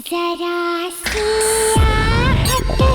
जरा सी आहट होती है।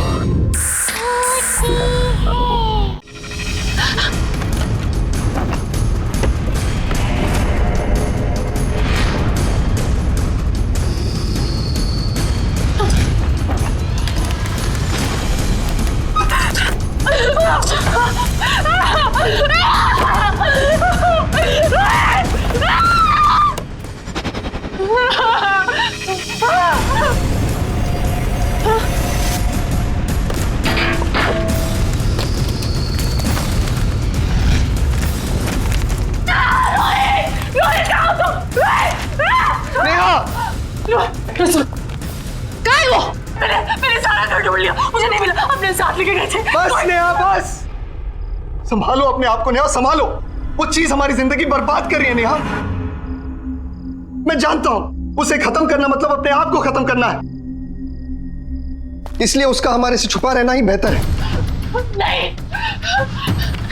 मैंने सारा घर ढूंढ लिया, मुझे नहीं मिला। अपने साथ लेके गए थे। बस नेहा बस, संभालो अपने आप को नेहा, संभालो। वो चीज हमारी जिंदगी बर्बाद कर रही है नेहा। मैं जानता हूं उसे खत्म करना मतलब अपने आप को खत्म करना है, इसलिए उसका हमारे से छुपा रहना ही बेहतर है। नहीं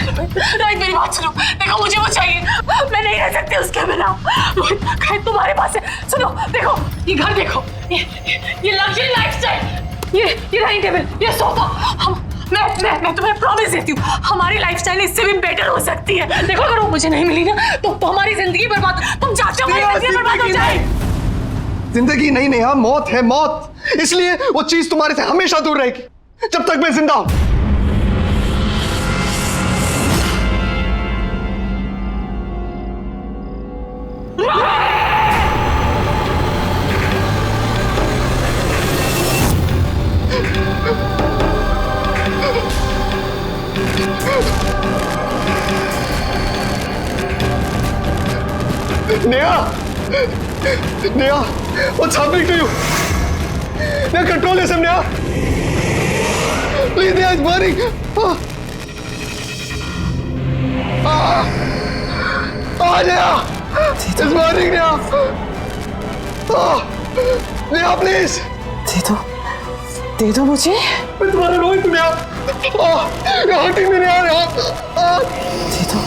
रोहित, मेरी बात सुनो। देखो मुझे वो चाहिए, मैं नहीं रह सकती उसके बिना। रोहित कहीं तुम्हारे पास है। सुनो देखो, ये घर देखो, ये लग्जरी लाइफस्टाइल, ये डाइनिंग टेबल, ये सोफा। मैं तुम्हें प्रॉमिस देती हूँ, हमारी लाइफस्टाइल इससे भी बेटर हो सकती है। देखो अगर वो मुझे नहीं मिली ना तो हमारी जिंदगी बर्बाद, तुम चाहते हो हमारी जिंदगी बर्बाद हो जाए। जिंदगी नहीं नेहा, मौत है मौत। इसलिए वो चीज तुम्हारे से हमेशा दूर रहेगी जब तक मैं जिंदा हूं। Neha, Neha, what's happening to you? Neha, control yourself, Neha. Please, Neha, it's burning. Neha, it's burning, Neha. Neha, please. दे दो मुझे। मैं तुम्हारा रोहित हूँ Neha. You're hurting me, Neha. दे दो।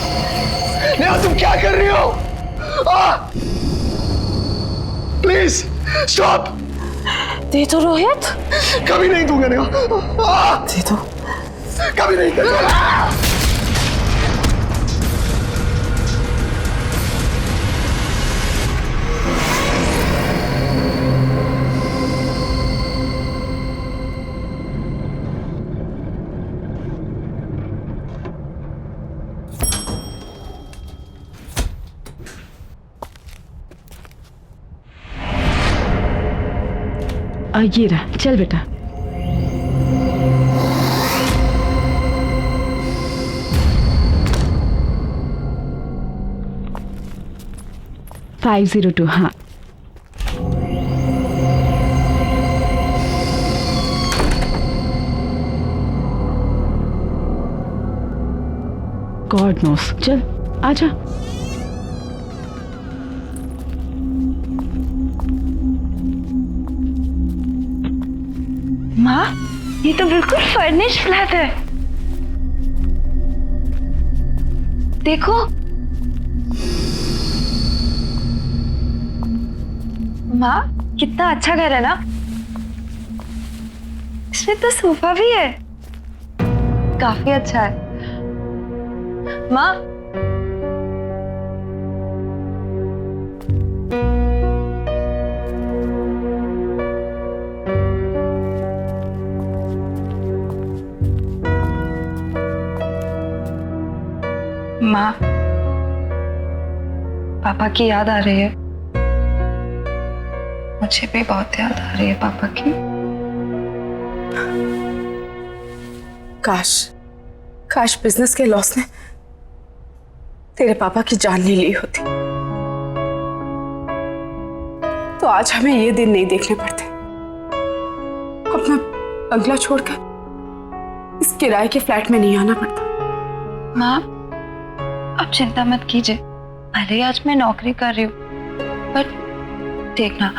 नेहा, तुम क्या कर रही हो? Please stop. दे दो रोहित। कभी नहीं दूंगा नेहा। दे दो। कभी नहीं दूंगा। ये रहा, चल बेटा। $502, हाँ। गॉड नोस, चल आजा। माँ, ये तो बिल्कुल फर्निश फ्लैट है। देखो। माँ, कितना अच्छा घर है ना। इसमें तो सोफा भी है, काफी अच्छा है। माँ, माँ, पापा की याद आ रही है। मुझे भी बहुत याद आ रही है पापा की। काश बिजनेस के लॉस ने तेरे पापा की जान ले ली होती तो आज हमें ये दिन नहीं देखने पड़ते। अपना बंगला छोड़कर इस किराए के फ्लैट में नहीं आना पड़ता। माँ, आप चिंता मत कीजिए। भले आज मैं नौकरी कर रही हूँ, पर देखना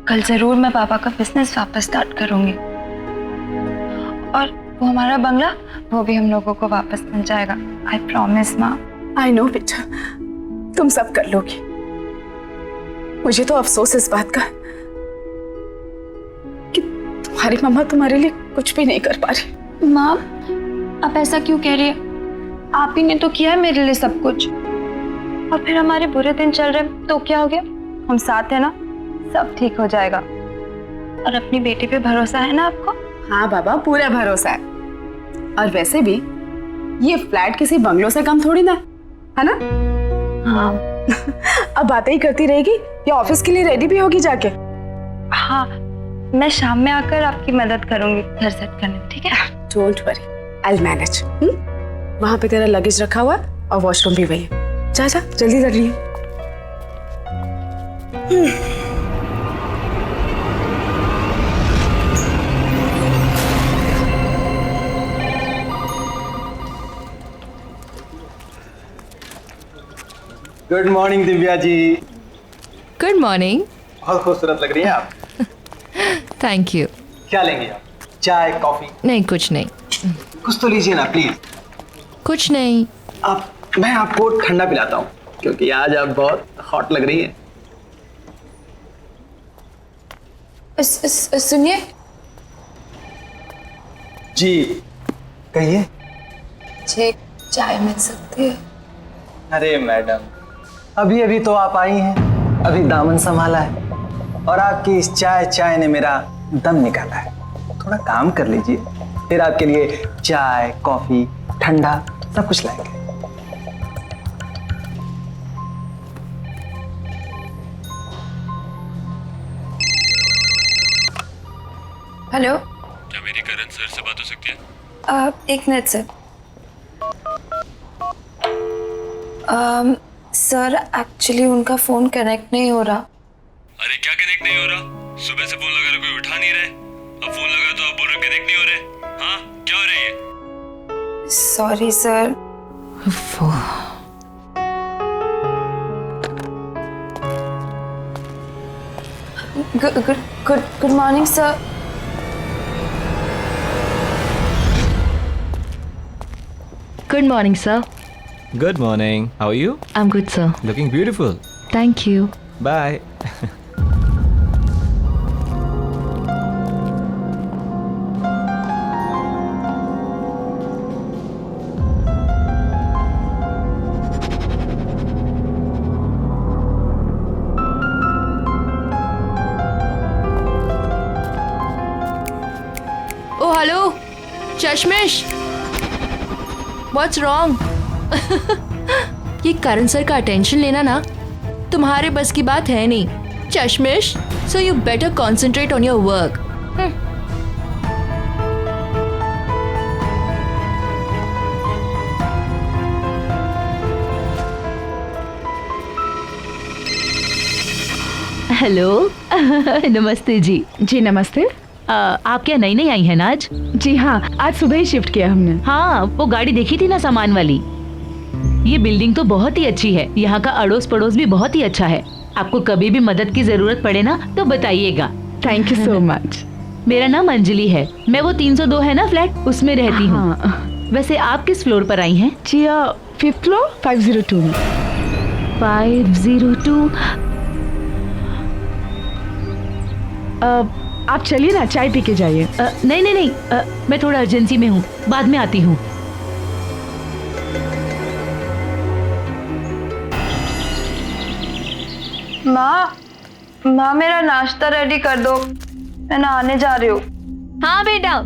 कल जरूर मैं पापा का बिजनेस वापस स्टार्ट करूंगी और वो हमारा बंगला वो भी हम लोगों को वापस मिल जाएगा। आई प्रॉमिस माँ। आई नो बेटा, तुम सब कर लोगी। मुझे तो अफसोस इस बात का तुम्हारी मम्मा तुम्हारे लिए कुछ भी नहीं कर पा रही। माँ, आप ऐसा क्यों कह रही है? आप ही ने तो किया है मेरे लिए सब कुछ। और फिर हमारे बुरे दिन चल रहे हैं तो क्या हो गया? हम साथ हैं ना, सब ठीक हो जाएगा। और अपनी बेटी पे भरोसा है ना आपको? हाँ बाबा, पूरा भरोसा है। और वैसे भी ये फ्लैट किसी बंगलों से कम थोड़ी ना है ना? हाँ। अब बातें ही करती रहेगी या ऑफिस के लिए रेडी भी होगी जाके? हाँ, मैं शाम में आकर आपकी मदद करूंगी घर सेट करने में, ठीक है? Don't worry, I will manage. वहां पे तेरा लगेज रखा हुआ है और वॉशरूम भी वही है। जा जा, जल्दी कर रही है। Good morning Divya ji. Good morning. बहुत खूबसूरत लग रही हैं आप। Thank you. क्या लेंगे आप? चाय, कॉफी? नहीं, कुछ नहीं। कुछ तो लीजिए ना प्लीज। कुछ नहीं। मैं आपको ठंडा पिलाता हूँ क्योंकि आज आप बहुत हॉट लग रही हैं। सुनिए जी कहिए। मुझे चाय मिल सकती है? अरे मैडम, अभी अभी तो आप आई हैं, अभी दामन संभाला है और आपकी इस चाय ने मेरा दम निकाला है। थोड़ा काम कर लीजिए, फिर आपके लिए चाय, कॉफी, ठंडा सब कुछ लाएंगे। हेलो, क्या मेरी करण सर से बात हो सकती है? एक मिनट सर। सर एक्चुअली उनका फोन कनेक्ट नहीं हो रहा। अरे क्या कनेक्ट नहीं हो रहा? सुबह से फोन लगा रहे, कोई उठा नहीं रहे। अब फोन लगा तो आप बोल रहे कनेक्ट नहीं हो रहे। हाँ, क्या हो रही है? Sorry sir. Good morning sir. Good morning, sir. Good morning. How are you? I'm good, sir. Looking beautiful. Thank you. Bye. Oh, hello. चश्मिश. What's wrong? ये करण सर का अटेंशन लेना ना तुम्हारे बस की बात है नहीं, चश्मिश। So you better concentrate on your work. Hello. नमस्ते जी। जी नमस्ते। आप क्या नई नई आई हैं ना आज? जी हाँ, आज सुबह ही शिफ्ट किया हमने। हाँ, वो गाड़ी देखी थी ना सामान वाली। ये बिल्डिंग तो बहुत ही अच्छी है, यहाँ का अड़ोस पड़ोस भी बहुत ही अच्छा है। आपको कभी भी मदद की जरूरत पड़े ना तो बताइएगा। Thank you so much. मेरा नाम अंजलि है, मैं वो 302 है ना फ्लैट, उसमें रहती हूँ। हाँ। वैसे आप किस फ्लोर पर आई हैं? जी 5th फ्लोर 502 में। 502। आप चलिए ना, चाय पी के जाइए। नहीं नहीं नहीं, मैं थोड़ा अर्जेंसी में हूँ, बाद में आती हूँ। माँ मेरा नाश्ता रेडी कर दो, मैं नहाने जा रही हूँ। हाँ बेटा।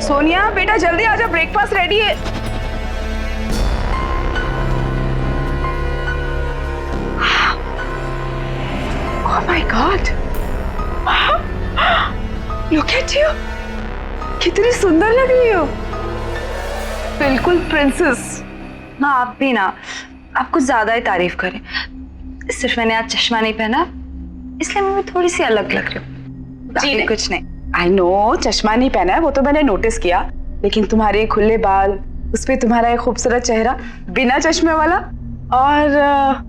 सोनिया बेटा जल्दी आजा, ब्रेकफास्ट रेडी है। Oh my God! Look at you! कितनी सुंदर लग रही हो, बिल्कुल प्रिंसेस। माँ आप भी ना, आप कुछ ज्यादा ही तारीफ करें। सिर्फ मैंने आज चश्मा नहीं पहना इसलिए मैं थोड़ी सी अलग लग रही हूँ, बाकी कुछ नहीं। आई नो चश्मा नहीं पहना है वो तो मैंने नोटिस किया, लेकिन तुम्हारे खुले बाल, उस पे तुम्हारा एक खूबसूरत चेहरा बिना चश्मे वाला, और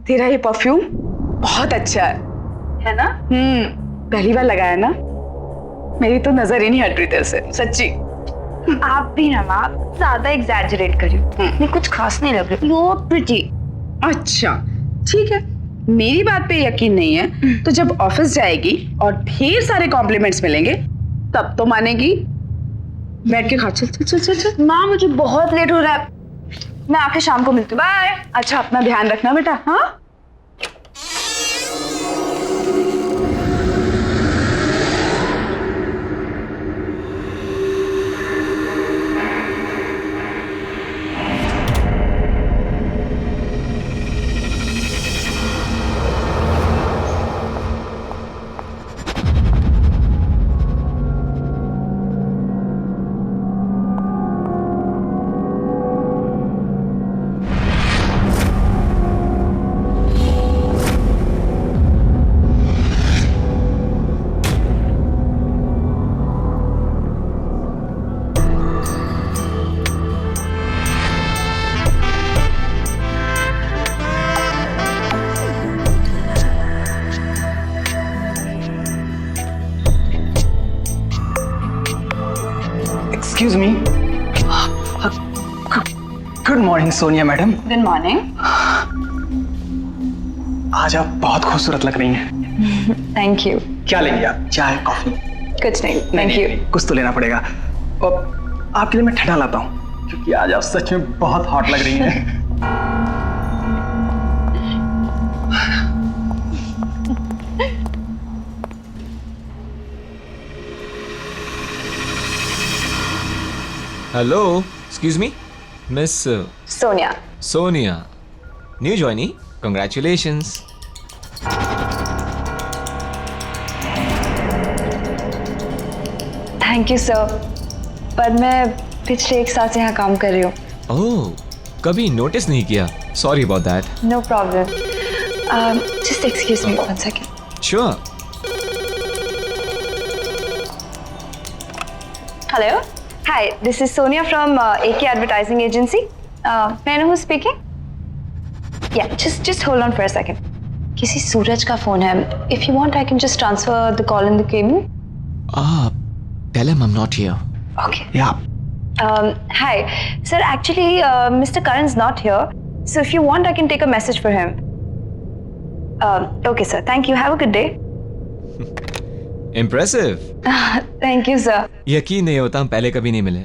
तेरा ये परफ्यूम बहुत अच्छा है ना? पहली बार लगाया ना, मेरी तो नजर ही नहीं हट रही तेरे से, सच्ची। आप भी ना माँ ज्यादा एग्जैजरेट कर रही हो, मैं कुछ खास नहीं लग रही। You pretty. अच्छा ठीक है, मेरी बात पे यकीन नहीं है तो जब ऑफिस जाएगी और ढेर सारे कॉम्प्लीमेंट्स मिलेंगे तब तो मानेगी। बैठ के खा, चल चल चल चल चल। माँ मुझे बहुत लेट हो रहा है, मैं आके शाम को मिलती हूँ। बाय। अच्छा अपना ध्यान रखना बेटा। हाँ excuse me. Good morning Sonia madam. Good morning. आज आप बहुत खूबसूरत लग रही हैं। Thank you. क्या लेंगे आप, चाय कॉफी? कुछ नहीं, थैंक यू। कुछ तो लेना पड़ेगा। और आपके लिए मैं ठंडा लाता हूँ क्योंकि आज आप सच में बहुत हॉट लग रही हैं। Hello, excuse me, Miss Sonia. Sonia. New joinee. Congratulations. Thank you sir, पर मैं पिछले 1 साल से यहाँ काम कर रही हूँ। Oh, कभी नोटिस नहीं किया. Sorry about that. No problem. Just excuse me 1 second. Sure. Hello. Hi, this is Sonia from AK Advertising Agency. May I know who's speaking? Yeah, just hold on for a second. किसी सूरज का phone है. If you want, I can just transfer the call in the cabin. Tell him I'm not here. Okay. Yeah. Hi, sir. Actually, Mr. Karan's not here. So if you want, I can take a message for him. Okay, sir. Thank you. Have a good day. Impressive. Thank you, sir. यकीन नहीं होता हम पहले कभी नहीं मिले.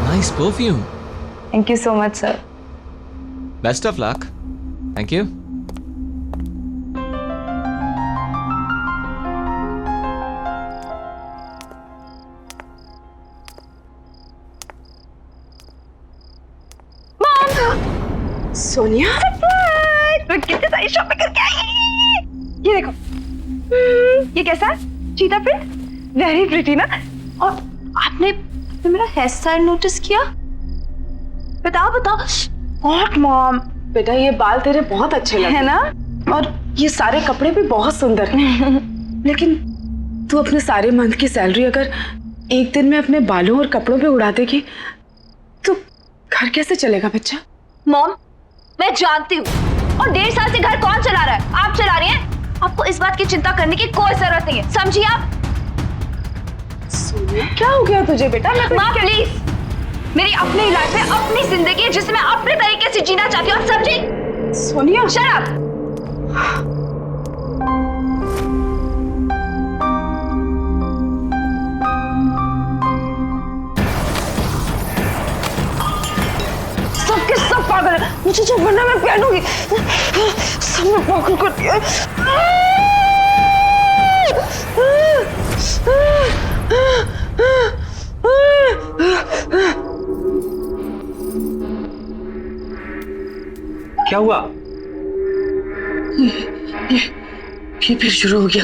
Nice perfume. Thank you so much, sir. Best of luck. Thank you. Sonia मैं कितनी सारी शॉपिंग करके आई। ये देखो, ये कैसा है? चीता प्रिंट, वेरी प्रिटी ना। और आपने मेरा हेयर स्टाइल नोटिस किया? बताओ बताओ। व्हाट मॉम, बेटा ये बाल तेरे बहुत अच्छे लगे है ना, और ये सारे कपड़े भी बहुत सुंदर हैं। लेकिन तू अपने सारे मंथ की सैलरी अगर एक दिन में अपने बालों और कपड़ों पे उड़ा देगी तो घर कैसे चलेगा बच्चा? मॉम मैं जानती हूँ, और 1.5 साल से घर कौन चला रहा है? आप चला रही हैं। आपको इस बात की चिंता करने की कोई जरूरत नहीं है, समझिए आप? सोनिया क्या हो गया तुझे बेटा? माँ प्लीज, मेरी अपनी लाइफ है, अपनी जिंदगी है जिसे मैं अपने तरीके से जीना चाहती हूँ, समझी? Sonia shut up. सब के सब पागल है, मुझे मुझे जो बनना मैं पहनूंगी। सबने पागल कर दिया। क्या हुआ? ये फिर शुरू हो गया।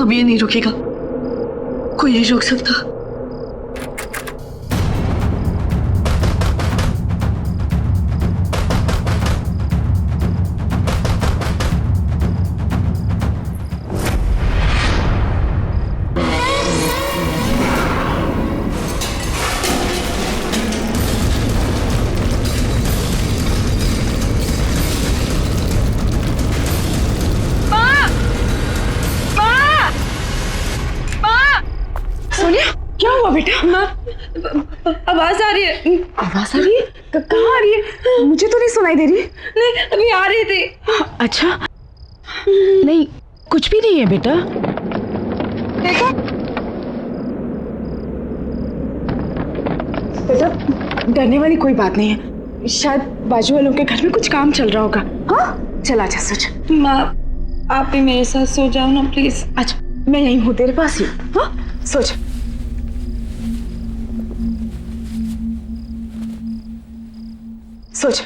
अब ये नहीं रुकेगा, कोई नहीं रोक सकता। क्या हुआ बेटा? आवाज आ रही है। आवाज आ रही है? कहाँ आ रही है? मुझे तो नहीं सुनाई दे रही। नहीं, अभी आ रही थी। अच्छा, नहीं कुछ भी नहीं है बेटा। देखो बेटा, डरने वाली कोई बात नहीं है। शायद बाजू वालों के घर में कुछ काम चल रहा होगा। हाँ, चला जा सोच। माँ, आप भी मेरे साथ सो जाओ ना प्लीज। अच्छा, मैं यहीं हूँ तेरे पास ही। हाँ, सोच। सोच।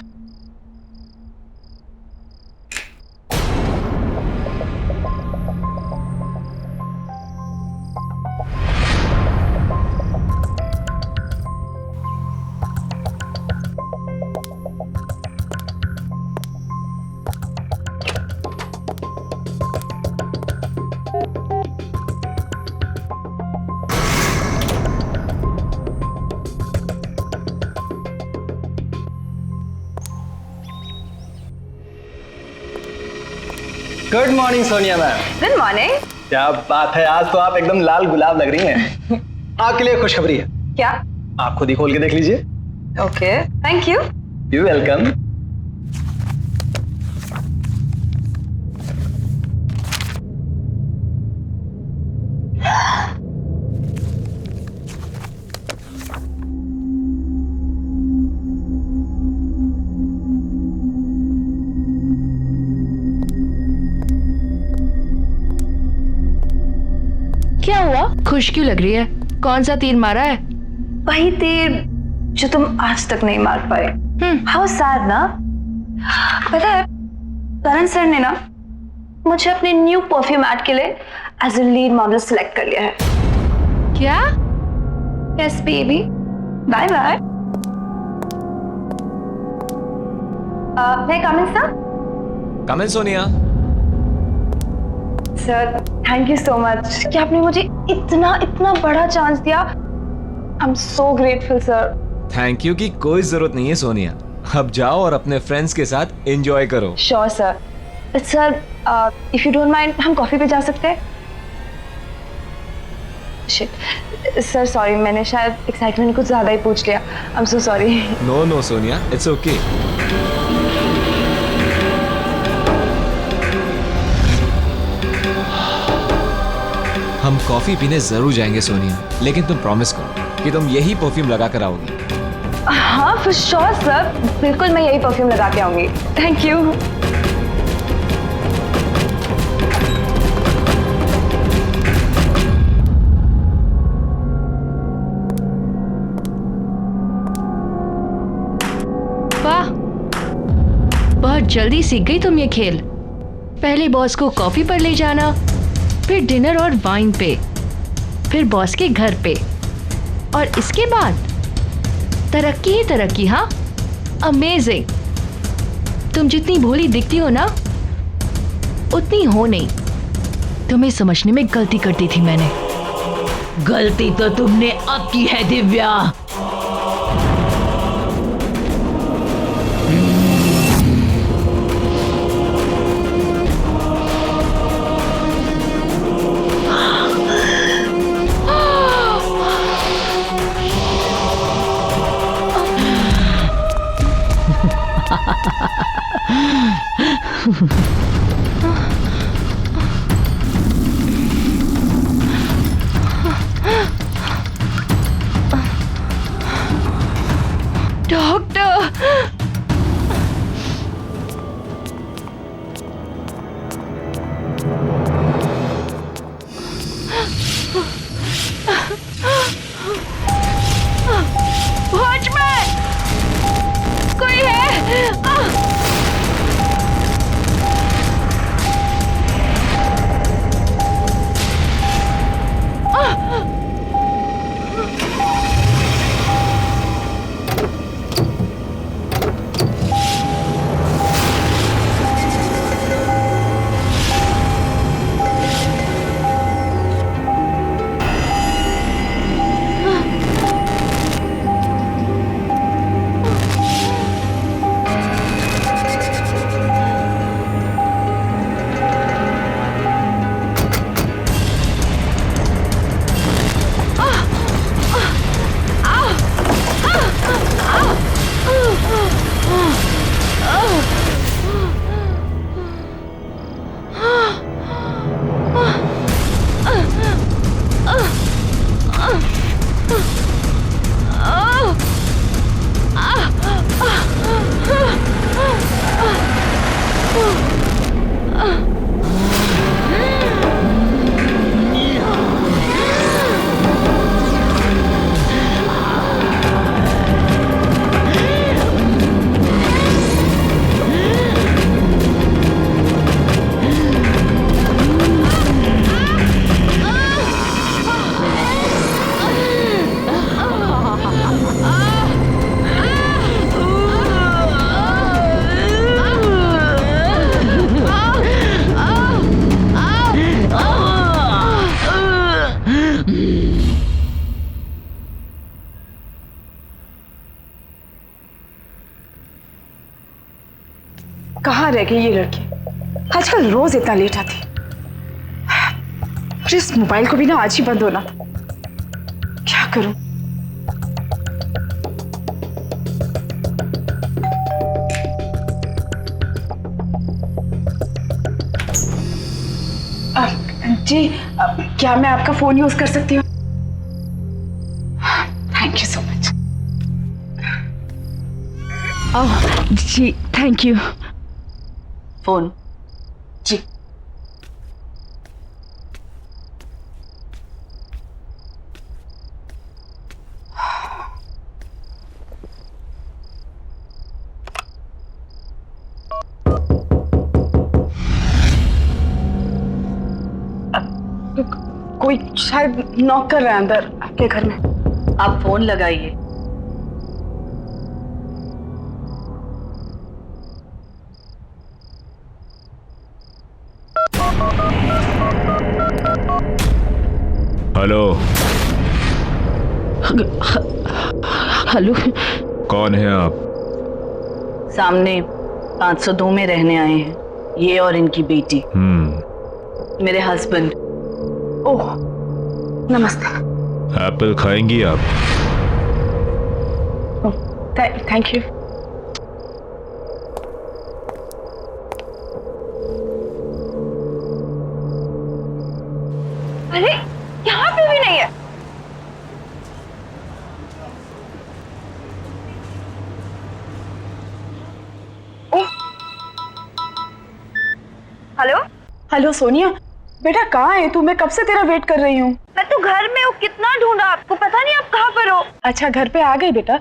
Good morning Sonia ma'am. Good morning. क्या बात है, आज तो आप एकदम लाल गुलाब लग रही हैं। आपके लिए खुशखबरी है। क्या? आप खुद ही खोल के देख लीजिए। Okay, thank you. You welcome. क्या हुआ? खुश क्यों लग रही है? कौन सा तीर मारा है? वही तीर जो तुम आज तक नहीं मार पाए। हाउ सैड ना। पता है, करण सर ने ना मुझे अपने न्यू परफ्यूम ऐड के लिए as a lead model select कर लिया है। क्या? Yes baby, bye bye. मैं come in sir? Come in Sonia. Sir thank you so much कि आपने मुझे इतना इतना बड़ा चांस दिया। I am so grateful sir. Thank you की कोई जरूरत नहीं है सोनिया। अब जाओ और अपने फ्रेंड्स के साथ एंजॉय करो। Sure sir. Sir if you don't mind हम कॉफी पे जा सकते हैं? शिट सर, सॉरी, मैंने शायद एक्साइटमेंट कुछ ज्यादा ही पूछ लिया। I am so sorry. No no Sonia, it's okay. हम कॉफी पीने जरूर जाएंगे सोनिया, लेकिन तुम प्रॉमिस करो कि तुम यही परफ्यूम लगा कर आओगी। हाँ फॉर श्योर सर, बिल्कुल मैं यही परफ्यूम लगा के आऊंगी। Thank you. वाह, बहुत जल्दी सीख गई तुम ये खेल। पहले बॉस को कॉफी पर ले जाना, फिर डिनर और वाइन पे, फिर बॉस के घर पे, और इसके बाद तरक्की ही तरक्की। हाँ, अमेजिंग। तुम जितनी भोली दिखती हो ना, उतनी हो नहीं। तुम्हें समझने में गलती कर दी थी मैंने। गलती तो तुमने अब की है दिव्या। डॉक्टर, कहाँ रह गई ये लड़की? आजकल रोज इतना लेट आती। और इस मोबाइल को भी ना आज ही बंद होना था। क्या करूं? जी क्या मैं आपका फोन यूज कर सकती हूँ? Thank you so much. जी थैंक यू। फोन जी। कोई शायद नॉक कर रहा है अंदर आपके घर में। आप फोन लगाइए। हेलो। हेलो। कौन है आप? सामने 502 में रहने आए हैं, ये और इनकी बेटी। मेरे हस्बैंड। ओह नमस्ते। एप्पल खाएंगी आप? Thank you. अरे यहाँ पे भी नहीं है। हेलो हेलो सोनिया, बेटा कहाँ है तू? मैं कब से तेरा वेट कर रही हूँ। मैं तो घर में हूँ, कितना ढूंढा आपको, पता नहीं आप कहाँ पर हो। अच्छा घर पे आ गई बेटा।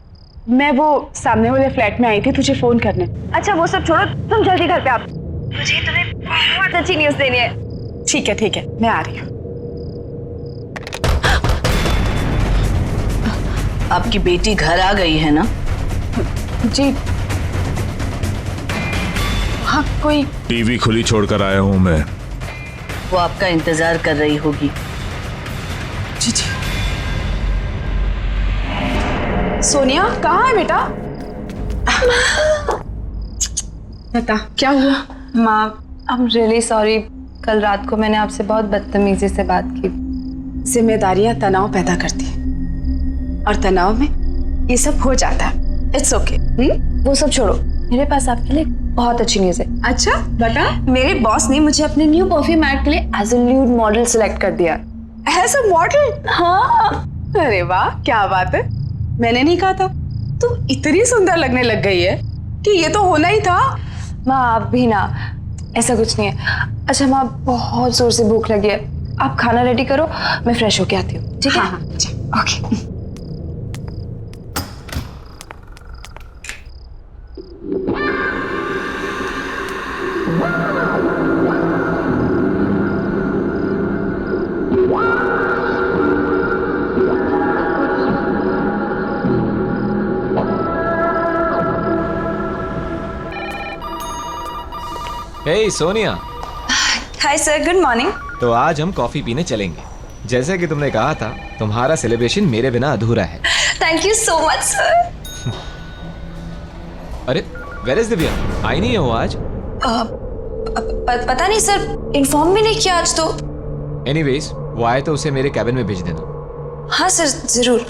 मैं वो सामने वाले फ्लैट में आई थी तुझे फोन करने। अच्छा वो सब छोड़ो, तुम जल्दी घर पे आओ, मुझे तुम्हें बहुत अच्छी न्यूज़ देनी है। ठीक है मैं आ रही हूँ। आपकी बेटी घर आ गई है ना? जी हाँ। कोई टीवी खुली छोड़कर आया हूँ मैं। वो आपका इंतजार कर रही होगी। जी सोनिया कहाँ है बेटा? बता क्या हुआ? माँ आई एम रियली सॉरी, कल रात को मैंने आपसे बहुत बदतमीजी से बात की। जिम्मेदारियां तनाव पैदा करती हैं और तनाव में ये सब हो जाता है। It's okay. वो सब छोड़ो, मेरे पास आपके लिए बहुत अच्छी न्यूज़ है। अच्छा बता। मेरे बॉस ने मुझे अपने न्यू परफ्यूम ऐड के लिए as a lead model select कर दिया। As a model? हाँ। अरे वाह क्या बात है। मैंने नहीं कहा था तू इतनी सुंदर लगने लग गई है कि ये तो होना ही था। माँ आप भी ना, ऐसा कुछ नहीं है। अच्छा माँ बहुत जोर से भूख लगी है, आप खाना रेडी करो, मैं फ्रेश होके आती हूँ। ठीक है? हाँ okay. Hey Sonia. Hi sir, good morning. तो आज हम कॉफी पीने चलेंगे। जैसे कि तुमने कहा था, तुम्हारा सेलिब्रेशन मेरे बिना अधूरा है। Thank you so much sir. अरे वेयर इज दिव्या? आई नहीं है वो आज? पता नहीं सर, इन्फॉर्म भी नहीं किया आज तो। एनीवेज वो आए तो उसे मेरे कैबिन में भेज देना। हाँ सर जरूर।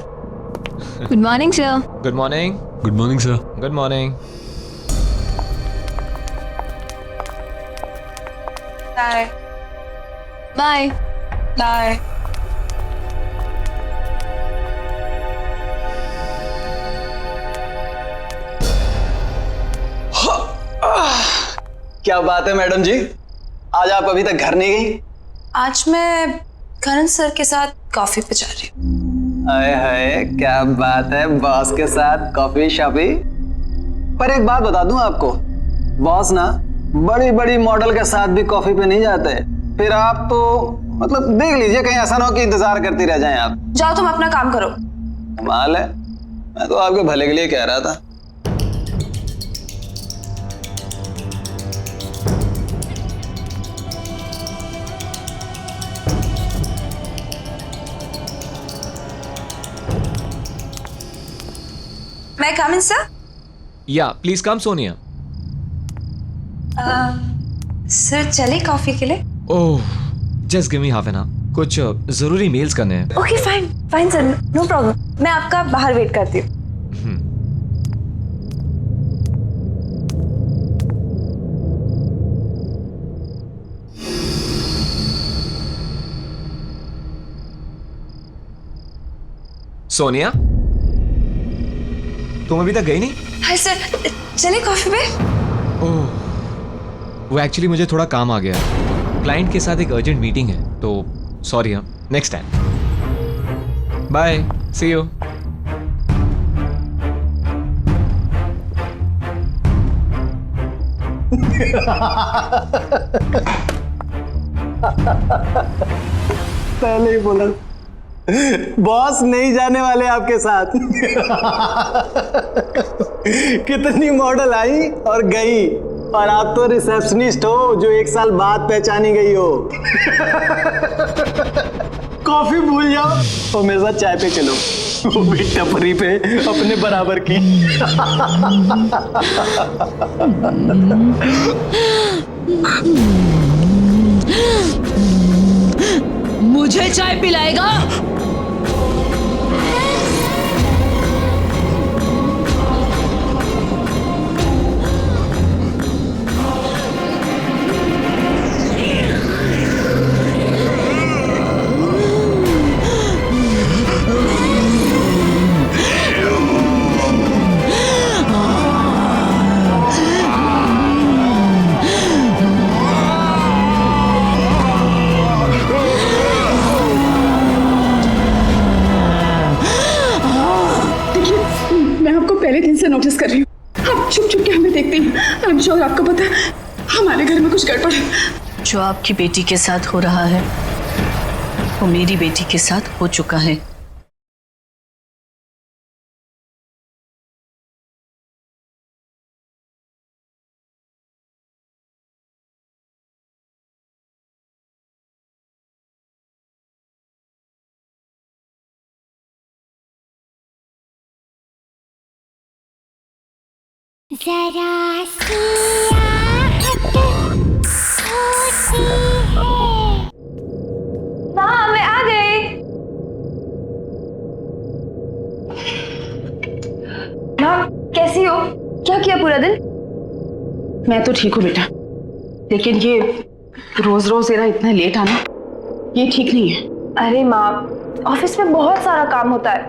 Good morning sir. Good morning. Good morning sir. Good morning. Bye bye bye. क्या बात है मैडम जी, आज आप अभी तक घर नहीं गई? आज मैं करण सर के साथ कॉफी पे जा रही हूँ। हाय हाय क्या बात है, बॉस के साथ कॉफी शॉपी। पर एक बात बता दूं आपको, बॉस ना बड़ी बड़ी मॉडल के साथ भी कॉफी पे नहीं जाते। फिर आप तो मतलब देख लीजिए, कहीं ऐसा ना हो कि इंतजार करती रह जाएं आप। जाओ तुम अपना काम करो। कमाल है, मैं तो आपके भले के लिए कह रहा था। मैं कम इन सर? या प्लीज कम सोनिया। सर चले कॉफी के लिए? Oh, just give me half an hour, कुछ जरूरी मेल्स करने हैं। Okay fine fine sir, no problem, मैं आपका बाहर वेट करती हूँ। सोनिया, तुम अभी तक गई नहीं? हाय सर, चले कॉफी पे? ओह, वो एक्चुअली मुझे थोड़ा काम आ गया है, क्लाइंट के साथ एक अर्जेंट मीटिंग है, तो सॉरी। हम next time, bye, see you. पहले ही बोला बॉस नहीं जाने वाले आपके साथ। कितनी मॉडल आई और गई, और आप तो रिसेप्शनिस्ट हो जो 1 साल बाद पहचानी गई हो। कॉफी भूल जाओ और मेरे साथ चाय पे चलो, वो भी टपरी पे अपने बराबर की। मुझे चाय पिलाएगा? पहले दिन से नोटिस कर रही हूँ, आप छुप छुप के हमें देखते हैं। आई एम श्योर आपको पता है हमारे घर में कुछ गड़बड़ है। जो आपकी बेटी के साथ हो रहा है वो मेरी बेटी के साथ हो चुका है। जरा सी आहट होती है। माँ मैं आ गई। माँ कैसी हो? क्या किया पूरा दिन? मैं तो ठीक हूँ बेटा, लेकिन ये रोज रोज इतना लेट आना ये ठीक नहीं है। अरे माँ, ऑफिस में बहुत सारा काम होता है,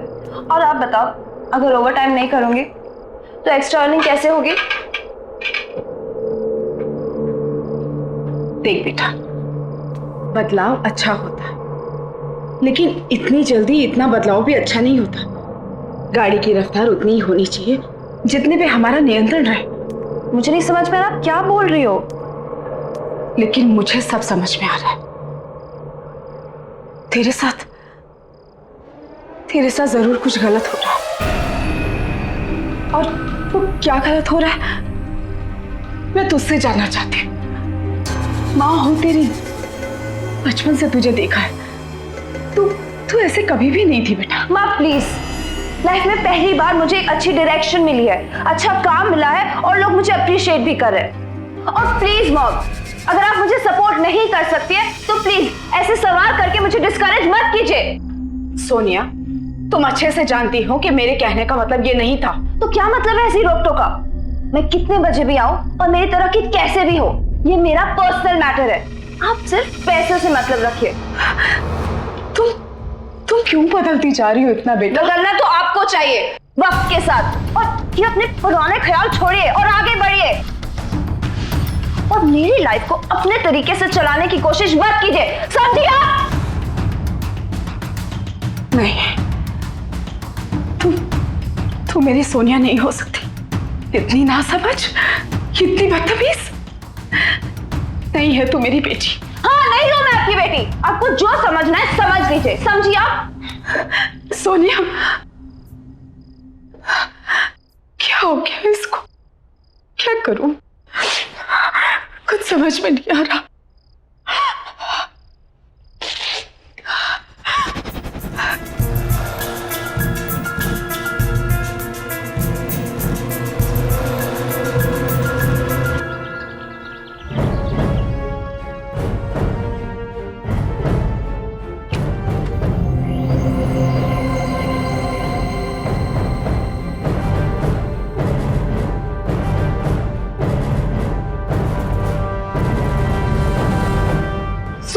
और आप बताओ अगर ओवर टाइम नहीं करूँगी तो एक्स्ट्रा अर्निंग कैसे होगी? देख बेटा, बदलाव अच्छा होता है, लेकिन इतनी जल्दी इतना बदलाव भी अच्छा नहीं होता। गाड़ी की रफ्तार उतनी ही होनी चाहिए जितने पे हमारा नियंत्रण रहे। मुझे नहीं समझ में आ रहा आप क्या बोल रही हो। लेकिन मुझे सब समझ में आ रहा है। तेरे साथ जरूर कुछ गलत हो रहा है, और वो क्या गलत हो रहा है मैं तुझसे जानना चाहती हूँ। माँ हो तेरी, बचपन से तुझे देखा है, तू ऐसे कभी भी नहीं थी बेटा। माँ प्लीज, लाइफ में पहली बार मुझे एक अच्छी डायरेक्शन मिली है, अच्छा काम मिला है, और लोग मुझे अप्रिशिएट भी कर रहे हैं। और प्लीज मॉम, अगर आप मुझे सपोर्ट नहीं कर सकती है तो प्लीज ऐसे सवाल करके मुझे डिस्करेज मत कीजिए। सोनिया, तुम अच्छे से जानती हो कि मेरे कहने का मतलब ये नहीं था। तो क्या मतलब है ऐसी रोक टोका? मैं कितने बजे भी आऊं और मेरी तरह की कैसे भी हो, ये मेरा पर्सनल मैटर है। आप सिर्फ पैसे से मतलब रखिए। तुम क्यों बदलती जा रही हो इतना बेटा? बदलना तो आपको चाहिए वक्त के साथ, और ये अपने पुराने ख्याल छोड़िए और आगे बढ़िए, और मेरी लाइफ को अपने तरीके से चलाने की कोशिश मत कीजिए, समझिए आप? नहीं, तू मेरी सोनिया नहीं हो सकती। इतनी नासमझ, इतनी बदतमीज नहीं है तू मेरी बेटी। हाँ, नहीं हूं मैं आपकी बेटी। आपको जो समझना है समझ लीजिए, समझिए आप? सोनिया, क्या हो गया इसको? क्या करूं? कुछ समझ में नहीं आ रहा।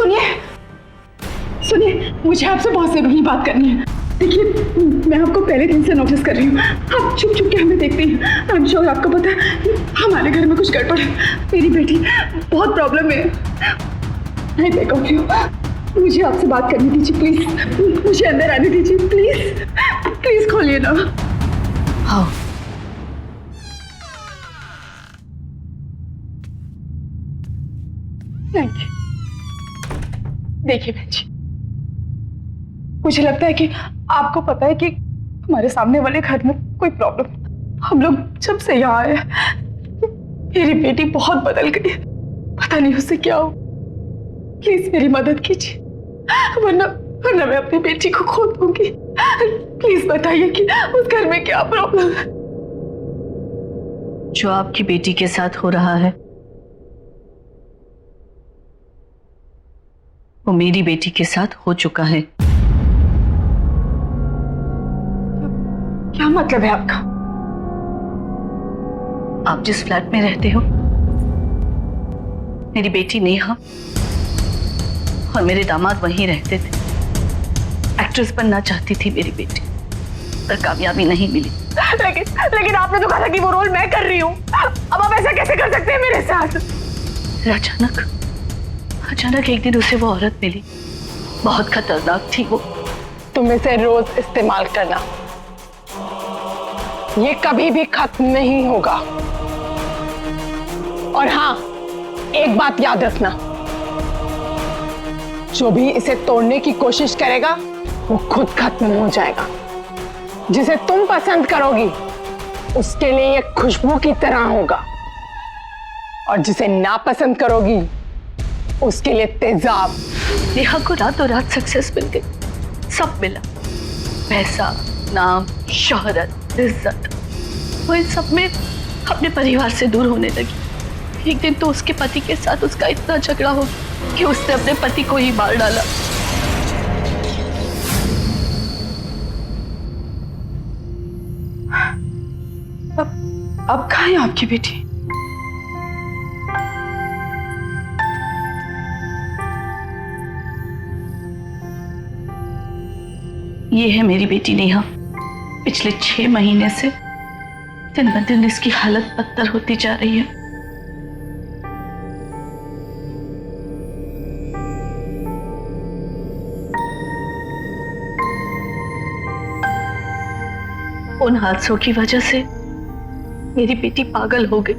सुनिए सुनिए, मुझे आपसे बहुत जरूरी बात करनी है। देखिए, मैं आपको पहले दिन से नोटिस कर रही हूँ, आप चुप चुप के हमें देखते हैं। आई एम श्योर आपको पता है हमारे घर में कुछ गड़बड़ है। मेरी बेटी बहुत प्रॉब्लम में है। मैं कहती हूँ, मुझे आपसे बात करनी दीजिए प्लीज, मुझे अंदर आने दीजिए प्लीज, प्लीज खोलिए ना। हाँ, थैंक यू। देखिए बहन जी, मुझे लगता है कि आपको पता है कि हमारे सामने वाले घर में कोई प्रॉब्लम। हम लोग जब से यहाँ आए, मेरी बेटी बहुत बदल गई है, पता नहीं उससे क्या हो। प्लीज मेरी मदद कीजिए, वरना वरना मैं अपनी बेटी को खो दूंगी। प्लीज बताइए कि उस घर में क्या प्रॉब्लम है। जो आपकी बेटी के साथ हो रहा है वो मेरी बेटी के साथ हो चुका है। क्या मतलब है आपका? आप जिस फ्लैट में रहते हो, मेरी बेटी नेहा और मेरे दामाद वहीं रहते थे। एक्ट्रेस बनना चाहती थी मेरी बेटी, पर कामयाबी नहीं मिली। लेकिन आपने तो कहा था कि वो रोल मैं कर रही हूँ। अब आप ऐसा कैसे कर सकते हैं मेरे साथ? अचानक एक दिन उसे वो औरत मिली, बहुत खतरनाक थी वो। तुम इसे रोज इस्तेमाल करना, ये कभी भी खत्म नहीं होगा। और हाँ, एक बात याद रखना, जो भी इसे तोड़ने की कोशिश करेगा वो खुद खत्म हो जाएगा। जिसे तुम पसंद करोगी उसके लिए ये खुशबू की तरह होगा, और जिसे नापसंद करोगी उसके लिए तेजाब। नेहा को रातों रात सक्सेस मिल गई, सब मिला, पैसा, नाम, शोहरत, इज्जत। वो इन सब में अपने परिवार से दूर होने लगी। एक दिन तो उसके पति के साथ उसका इतना झगड़ा हो कि उसने अपने पति को ही मार डाला। अब कहाँ है आपकी बेटी? ये है मेरी बेटी नेहा। पिछले 6 महीने से दिन ब दिन इसकी हालत बदतर होती जा रही है। उन हादसों की वजह से मेरी बेटी पागल हो गई,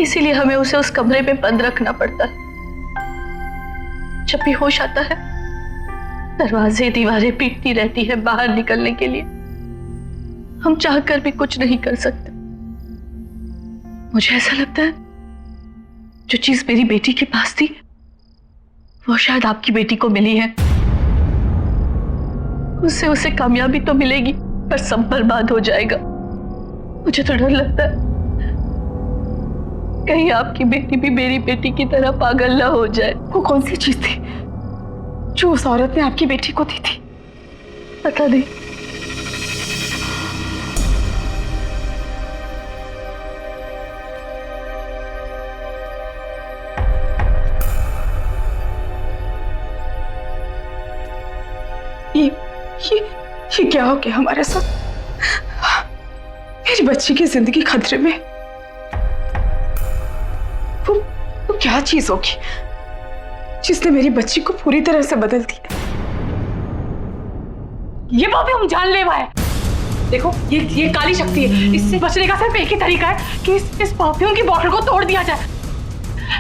इसीलिए हमें उसे उस कमरे में बंद रखना पड़ता है। जब भी होश आता है, दरवाजे दीवारें पीटती रहती है बाहर निकलने के लिए। हम चाहकर भी कुछ नहीं कर सकते। मुझे ऐसा लगता है जो चीज मेरी बेटी के पास थी वो शायद आपकी बेटी को मिली है। उससे उसे कामयाबी तो मिलेगी, पर सब बर्बाद हो जाएगा। मुझे तो डर लगता है कहीं आपकी बेटी भी मेरी बेटी की तरह पागल ना हो जाए। वो कौन सी चीज थी जो उस औरत ने आपकी बेटी को दी थी? पता नहीं। ये क्या हो गया हमारे साथ? मेरी बच्ची की जिंदगी खतरे में। वो क्या चीज होगी जिसने मेरी बच्ची को पूरी तरह से बदल दिया? ये परफ्यूम जानलेवा है। देखो, ये काली शक्ति है। इससे बचने का सिर्फ एक ही तरीका है कि इस परफ्यूम की बोतल को तोड़ दिया जाए।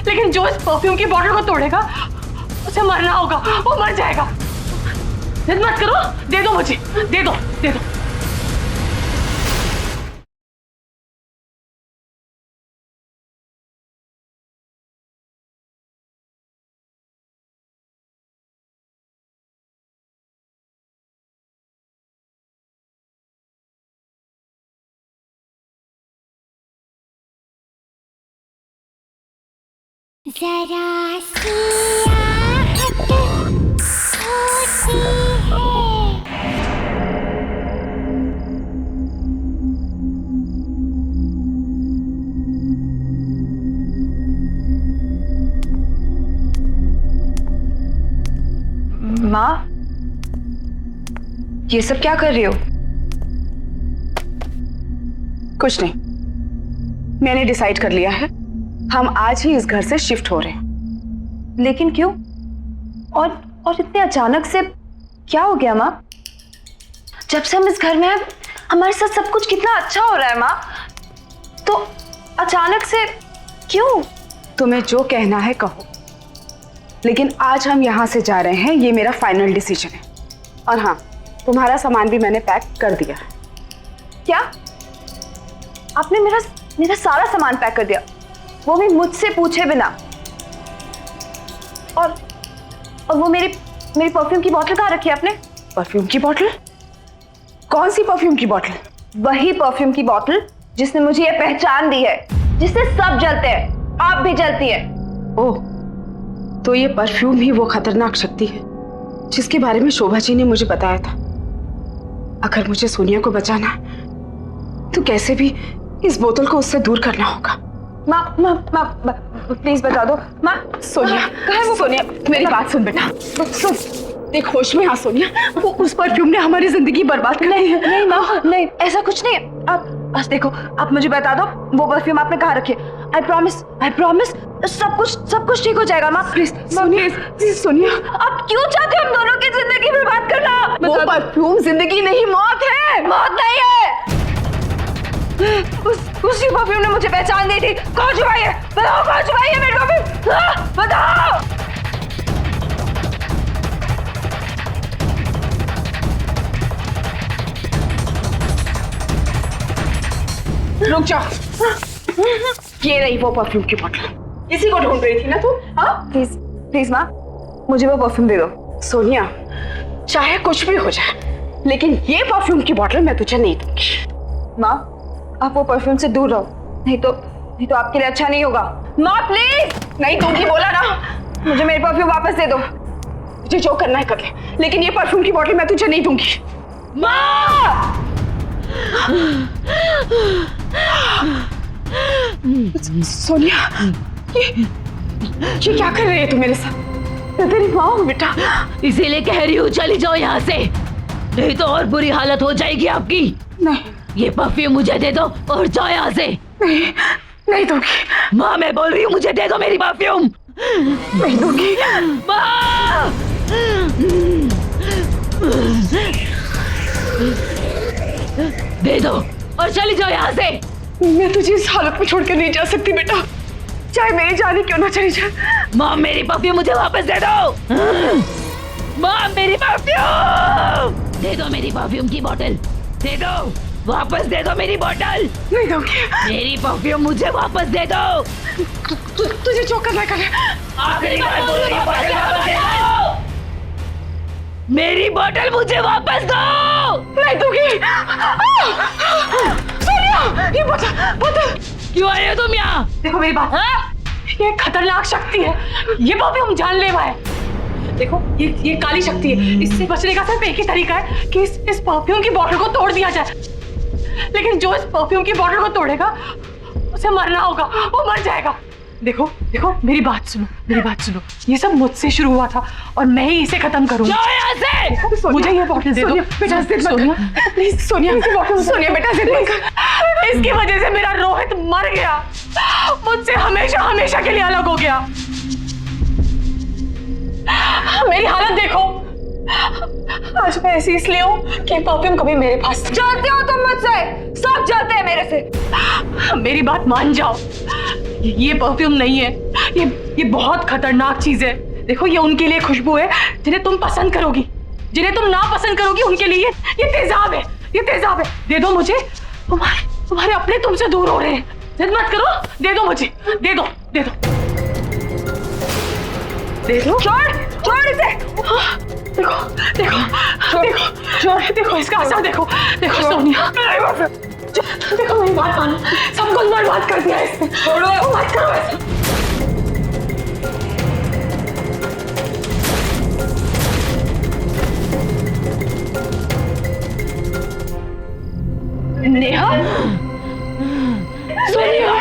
लेकिन जो इस परफ्यूम की बोतल को तोड़ेगा उसे मरना होगा, वो मर जाएगा। जिद मत करो, दे दो मुझे, दे दो, दे दो। जरा सी आहट होती है। माँ, ये सब क्या कर रही हो? कुछ नहीं, मैंने डिसाइड कर लिया है, हम आज ही इस घर से शिफ्ट हो रहे हैं। लेकिन क्यों? और इतने अचानक से क्या हो गया माँ? जब से हम इस घर में हैं, हमारे साथ सब कुछ कितना अच्छा हो रहा है माँ, तो अचानक से क्यों? तुम्हें जो कहना है कहो, लेकिन आज हम यहाँ से जा रहे हैं, ये मेरा फाइनल डिसीजन है। और हाँ, तुम्हारा सामान भी मैंने पैक कर दिया है। क्या? आपने मेरा सारा सामान पैक कर दिया, वो भी मुझसे पूछे बिना? और वो मेरी परफ्यूम की बोतल कहाँ रखी है आपने? परफ्यूम की बोतल? कौन सी परफ्यूम की बोतल? वही परफ्यूम की बोतल जिसने मुझे ये पहचान दी है, जिससे सब जलते हैं, आप भी जलती है। ओह, तो ये परफ्यूम ही वो खतरनाक शक्ति है जिसके बारे में शोभा जी ने मुझे बताया था। अगर मुझे सोनिया को बचाना है तो कैसे भी इस बोतल को उससे दूर करना होगा। माँ प्लीज बता दो। माँ, सोनिया, सोनिया मेरी बात सुन बेटा, सुन, देख होश में आ सोनिया, वो उस परफ्यूम ने हमारी जिंदगी बर्बाद कर दी है। नहीं माँ, नहीं, ऐसा कुछ नहीं है। आप बस देखो, आप मुझे बता दो वो परफ्यूम आपने कहाँ रखी है। आई प्रॉमिस सब कुछ ठीक हो जाएगा माँ। प्लीज सोनिया, आप क्यों चाहते हो हम दोनों की जिंदगी बर्बाद करना? वो परफ्यूम जिंदगी नहीं, मौत है। मौत नहीं है। उसी परफ्यूम ने मुझे पहचान दी थी। कौन छुपाई है? बताओ कौन छुपाई है मेरी परफ्यूम? बताओ। रुक जाओ, ये रही वो परफ्यूम की बोतल। इसी को ढूंढ रही थी ना तू? हाँ, प्लीज माँ, मुझे वो परफ्यूम दे दो। सोनिया, चाहे कुछ भी हो जाए, लेकिन ये परफ्यूम की बोतल मैं तुझे नहीं दूंगी। माँ, आप वो परफ्यूम से दूर रहो, नहीं तो आपके लिए अच्छा नहीं होगा। माँ प्लीज। नहीं दूंगी, बोला ना। मुझे मेरी परफ्यूम वापस दे दो। तुझे जो करना है कर ले, लेकिन ये परफ्यूम की बोतल मैं तुझे नहीं दूंगी। माँ! सोनिया, ये क्या कर रही है तू मेरे साथ? मैं तेरी माँ हूँ बेटा। इसीलिए कह रही हूँ चली जाओ यहाँ से, नहीं तो और बुरी हालत हो जाएगी आपकी। नहीं, ये परफ्यूम मुझे दे दो और जाओ यहाँ से। नहीं दूंगी। माँ, मैं बोल रही हूँ मुझे दे दो मेरी परफ्यूम। नहीं दूंगी। माँ! दे दो और चली जाओ यहाँ से। मैं तुझे इस हालत में छोड़कर नहीं जा सकती बेटा, चाहे मेरी जान ही क्यों ना चली जाए। माँ, मेरी परफ्यूम मुझे वापस दे दो। माँ, मेरी परफ्यूम दे दो, मेरी परफ्यूम की बोतल दे दो, वापस दे दो मेरी बोतल। नहीं दूंगी। मेरी परफ्यूम मुझे वापस दे दो। तुझे जो करना कर। आखिरी बार बोल रही हूँ, बोतल वापस दे दो। मेरी बोतल मुझे वापस दो। नहीं दूंगी। सोनिया, ये बोतल। क्यों आए हो तुम यहाँ? देखो मेरी बात, ये खतरनाक शक्ति है, ये परफ्यूम जानलेवा है। देखो ये काली शक्ति है, इससे बचने का सिर्फ एक ही तरीका है कि इस परफ्यूम की बोतल को तोड़ दिया जाए। लेकिन जो इस परफ्यूम की बोतल को तोड़ेगा उसे मरना होगा, वो मर जाएगा। देखो मेरी बात सुनो, ये सब मुझसे शुरू हुआ था और मैं ही इसे खत्म करूंगा। मुझे ये बोतल दे दो बेटा। सोनिया प्लीज, सोनिया बेटा जिद मत कर। इसकी वजह से मेरा रोहित मर गया, मुझसे हमेशा के लिए अलग हो गया। मेरी हालत देखो, आज मैं ऐसी इसलिए हूँ कि परफ्यूम कभी मेरे पास। जलते हो तुम मुझसे, सब जलते हैं मेरे से। मेरी बात मान जाओ, ये परफ्यूम नहीं है, ये बहुत खतरनाक चीज है। देखो ये उनके लिए खुशबू है जिन्हें तुम पसंद करोगी, जिन्हें तुम ना पसंद करोगी उनके लिए ये तेजाब है। दे दो मुझे, तुम्हारे अपने तुमसे दूर हो रहे हैं। जिद मत करो, दे दो मुझे, दे दो। छोड़ इसे। देखो इसका असर देखो सोनिया, देखो मेरी बात मानो, सब कुछ बर्बाद कर दिया इसने। छोड़ो, मत करो ऐसा। नेहा, सोनिया,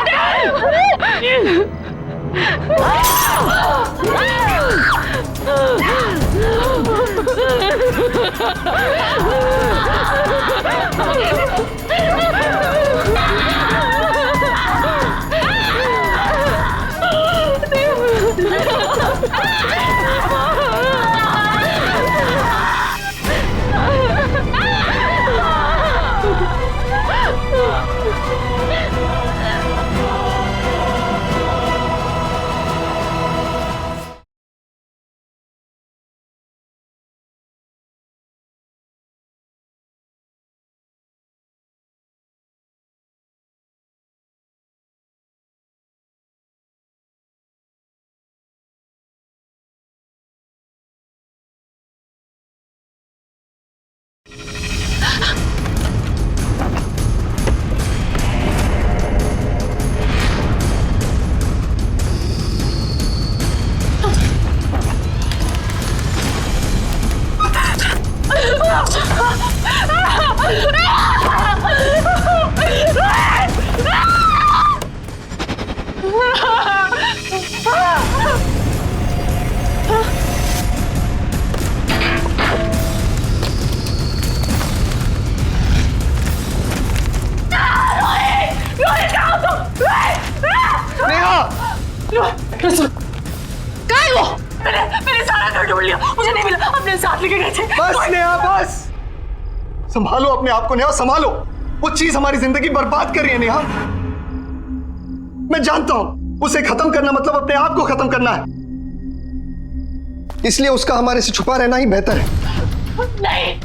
कहाँ है वो? मैंने सारा घर ढूंढ लिया, मुझे नहीं मिला। अपने साथ लेके गए थे। बस नेहा बस, संभालो अपने आप को नेहा, संभालो। वो चीज हमारी जिंदगी बर्बाद कर रही है नेहा। मैं जानता हूं उसे खत्म करना मतलब अपने आप को खत्म करना है, इसलिए उसका हमारे से छुपा रहना ही बेहतर है। नहीं,